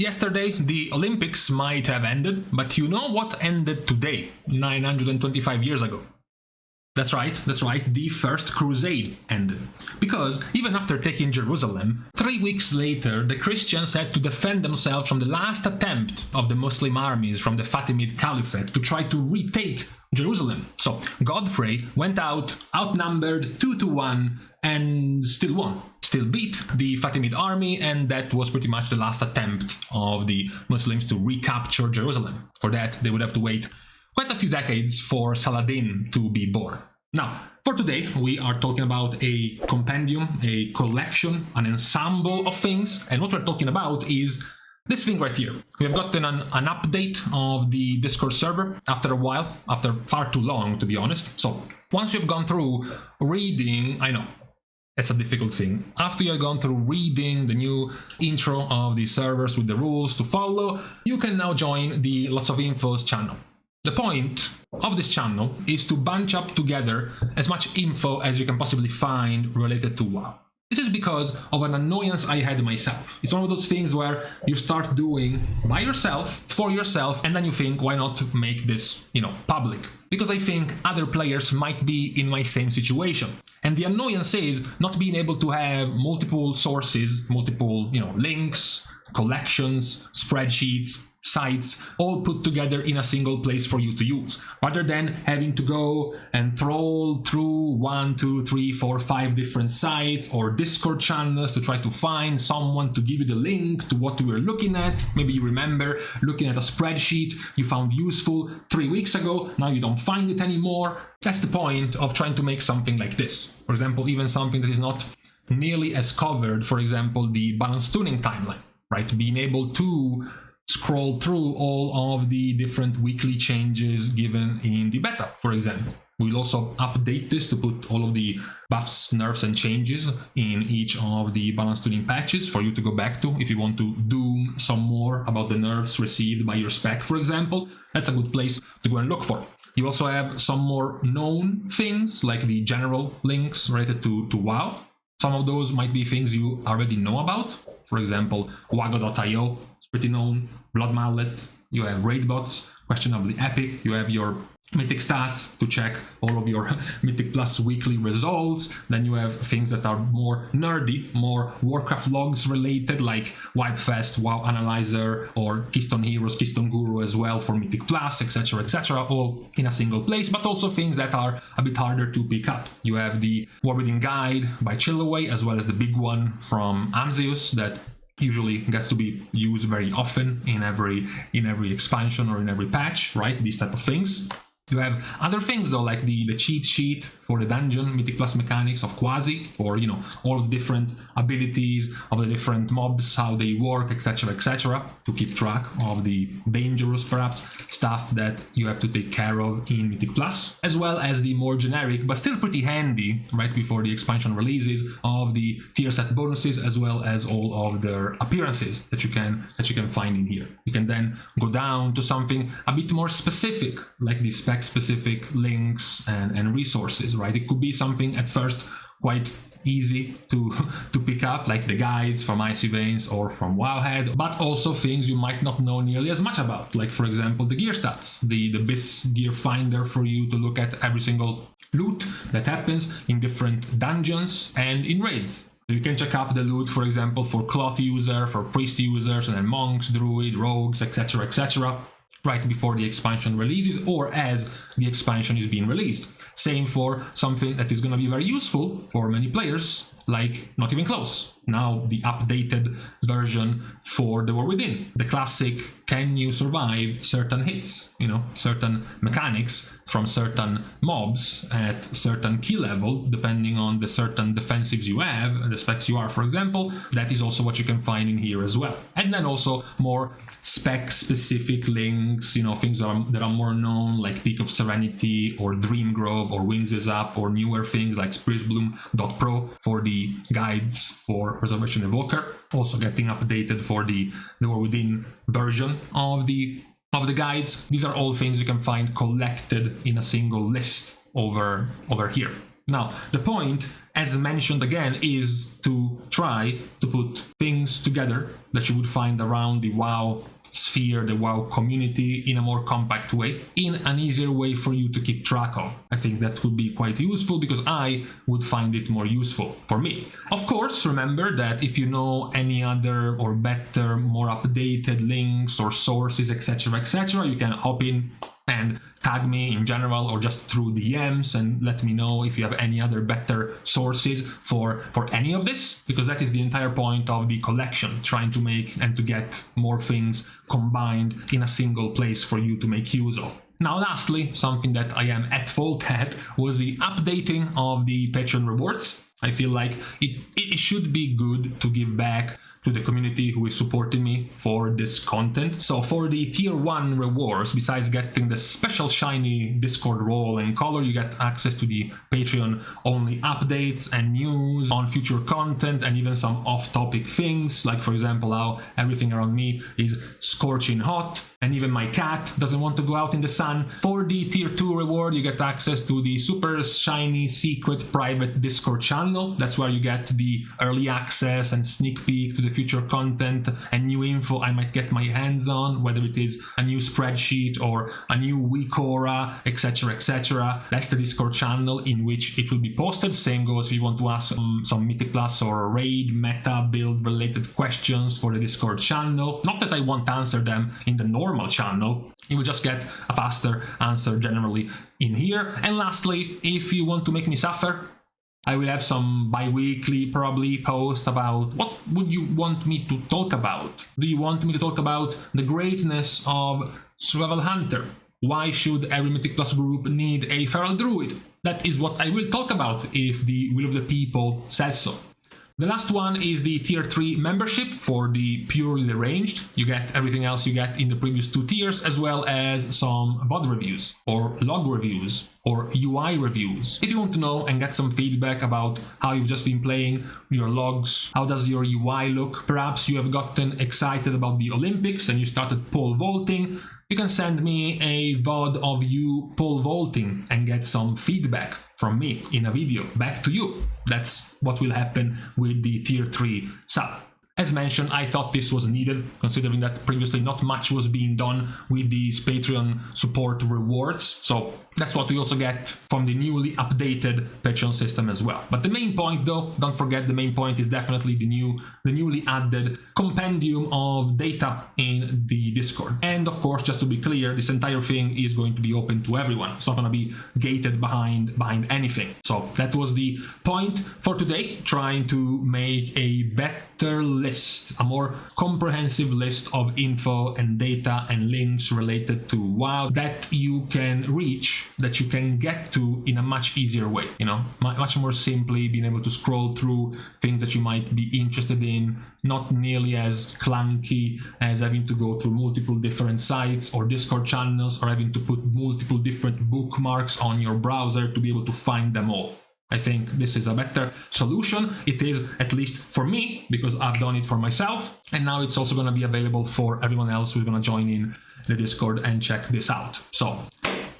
Yesterday, the Olympics might have ended, but you know what ended today, 925 years ago? That's right, the First Crusade ended. Because even after taking Jerusalem, 3 weeks later the Christians had to defend themselves from the last attempt of the Muslim armies from the Fatimid Caliphate to try to retake Jerusalem. So Godfrey went out, outnumbered 2-1, and still won. Still beat the Fatimid army, and that was pretty much the last attempt of the Muslims to recapture Jerusalem. For that, they would have to wait quite a few decades for Saladin to be born. Now, for today, we are talking about a compendium, a collection, an ensemble of things, and what we're talking about is this thing right here. We have gotten an update of the Discord server after a while, after far too long, to be honest. So, once you've gone through reading, I know, it's a difficult thing. After you've gone through reading the new intro of the servers with the rules to follow, you can now join the Lots of Infos channel. The point of this channel is to bunch up together as much info as you can possibly find related to WoW. This is because of an annoyance I had myself. It's one of those things where you start doing by yourself, for yourself, and then you think, why not make this, public? Because I think other players might be in my same situation. And the annoyance is not being able to have multiple sources, multiple, links, collections, spreadsheets, sites all put together in a single place for you to use, rather than having to go and troll through 1, 2, 3, 4, 5 different sites or Discord channels to try to find someone to give you the link to what you were looking at. Maybe you remember looking at a spreadsheet you found useful 3 weeks ago, now you don't find it anymore. That's the point of trying to make something like this. For example, even something that is not nearly as covered, for example, the balance tuning timeline, right? Being able to scroll through all of the different weekly changes given in the beta, for example. We'll also update this to put all of the buffs, nerfs, and changes in each of the balance tuning patches for you to go back to if you want to do some more about the nerfs received by your spec, for example. That's a good place to go and look for. You also have some more known things like the general links related to WoW. Some of those might be things you already know about. For example, wago.io is pretty known, Blood Mallet, you have raid bots, questionably epic, you have your Mythic stats to check all of your Mythic Plus weekly results. Then you have things that are more nerdy, more Warcraft logs related, like Wipefest, WoW Analyzer, or Keystone Heroes, Keystone Guru as well for Mythic Plus, etc., all in a single place, but also things that are a bit harder to pick up. You have the War Within Guide by Chillaway, as well as the big one from Amzeus that usually gets to be used very often in every expansion or in every patch, right? These type of things. You have other things though, like the cheat sheet for the dungeon Mythic Plus mechanics of Quasi, for all the different abilities of the different mobs, how they work, etc., to keep track of the dangerous perhaps stuff that you have to take care of in Mythic Plus, as well as the more generic but still pretty handy right before the expansion releases of the tier set bonuses, as well as all of their appearances that you can find in here. You can then go down to something a bit more specific, like the spec specific links and resources, right? It could be something at first quite easy to pick up, like the guides from Icy Veins or from Wowhead, but also things you might not know nearly as much about, like for example the gear stats, the BIS gear finder for you to look at every single loot that happens in different dungeons and in raids. You can check up the loot, for example, for cloth user, for priest users, and then monks, druid, rogues, etc., right before the expansion releases or as the expansion is being released. Same for something that is going to be very useful for many players, like Not Even Close. Now the updated version for the War Within. The classic, can you survive certain hits? Certain mechanics from certain mobs at certain key level, depending on the certain defensives you have, the specs you are, for example. That is also what you can find in here as well. And then also more spec-specific links, things that are more known, like Peak of Serenity or Dream Grove or Wings is Up, or newer things like spiritbloom.pro for the guides for Preservation Evoker, also getting updated for the War Within version of the guides. These are all things you can find collected in a single list over here. Now, the point, as mentioned again, is to try to put things together that you would find around the WoW sphere, the WoW community, in a more compact way, in an easier way for you to keep track of. I think that would be quite useful because I would find it more useful for me. Of course, remember that if you know any other or better, more updated links or sources, etc., you can hop in and tag me in general or just through DMs and let me know if you have any other better sources for any of this, because that is the entire point of the collection, trying to make and to get more things combined in a single place for you to make use of. Now, lastly, something that I am at fault at was the updating of the Patreon rewards. I feel like it should be good to give back to the community who is supporting me for this content. So for the tier 1 rewards, besides getting the special shiny Discord role and color, you get access to the Patreon only updates and news on future content and even some off-topic things, like for example how everything around me is scorching hot and even my cat doesn't want to go out in the sun. For the tier 2 reward, you get access to the super shiny secret private Discord channel. That's where you get the early access and sneak peek to the future content and new info I might get my hands on, whether it is a new spreadsheet or a new week aura, etc. That's the Discord channel in which it will be posted. Same goes if you want to ask some Mythic Plus or raid meta build related questions for the Discord channel. Not that I won't answer them in the normal channel, you will just get a faster answer generally in here. And lastly, if you want to make me suffer, I will have some bi-weekly probably posts about what would you want me to talk about. Do you want me to talk about the greatness of Survival Hunter? Why should every Mythic Plus group need a Feral Druid? That is what I will talk about if the will of the people says so. The last one is the tier 3 membership for the purely ranged. You get everything else you get in the previous 2 tiers, as well as some VOD reviews or log reviews or UI reviews. If you want to know and get some feedback about how you've just been playing, your logs, how does your UI look, perhaps you have gotten excited about the Olympics and you started pole vaulting, you can send me a VOD of you pole vaulting and get some feedback from me in a video back to you. That's what will happen with the tier 3 sub. As mentioned, I thought this was needed, considering that previously not much was being done with these Patreon support rewards. So that's what we also get from the newly updated Patreon system as well. But the main point though, don't forget, the main point is definitely the newly added compendium of data in the Discord. And of course, just to be clear, this entire thing is going to be open to everyone. It's not going to be gated behind anything. So that was the point for today, trying to make a better list, a more comprehensive list of info and data and links related to WoW that you can reach, that you can get to in a much easier way, you know, much more simply, being able to scroll through things that you might be interested in, not nearly as clunky as having to go through multiple different sites or Discord channels or having to put multiple different bookmarks on your browser to be able to find them all. I think this is a better solution. It is, at least for me, because I've done it for myself, and now it's also going to be available for everyone else who's going to join in the Discord and check this out. So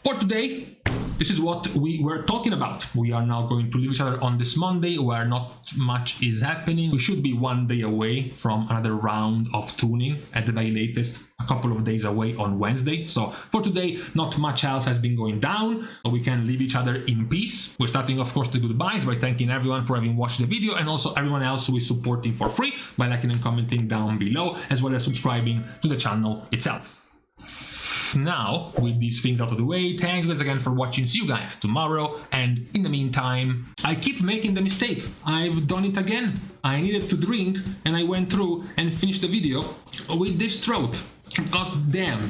for today, this is what we were talking about. We are now going to leave each other on this Monday where not much is happening. We should be 1 day away from another round of tuning, at the very latest a couple of days away on Wednesday. So for today, not much else has been going down, so we can leave each other in peace. We're starting, of course, the goodbyes by thanking everyone for having watched the video, and also everyone else who is supporting for free by liking and commenting down below, as well as subscribing to the channel itself. Now, with these things out of the way, thank you guys again for watching. See you guys tomorrow, and in the meantime, I keep making the mistake. I've done it again. I needed to drink, and I went through and finished the video with this throat. God damn.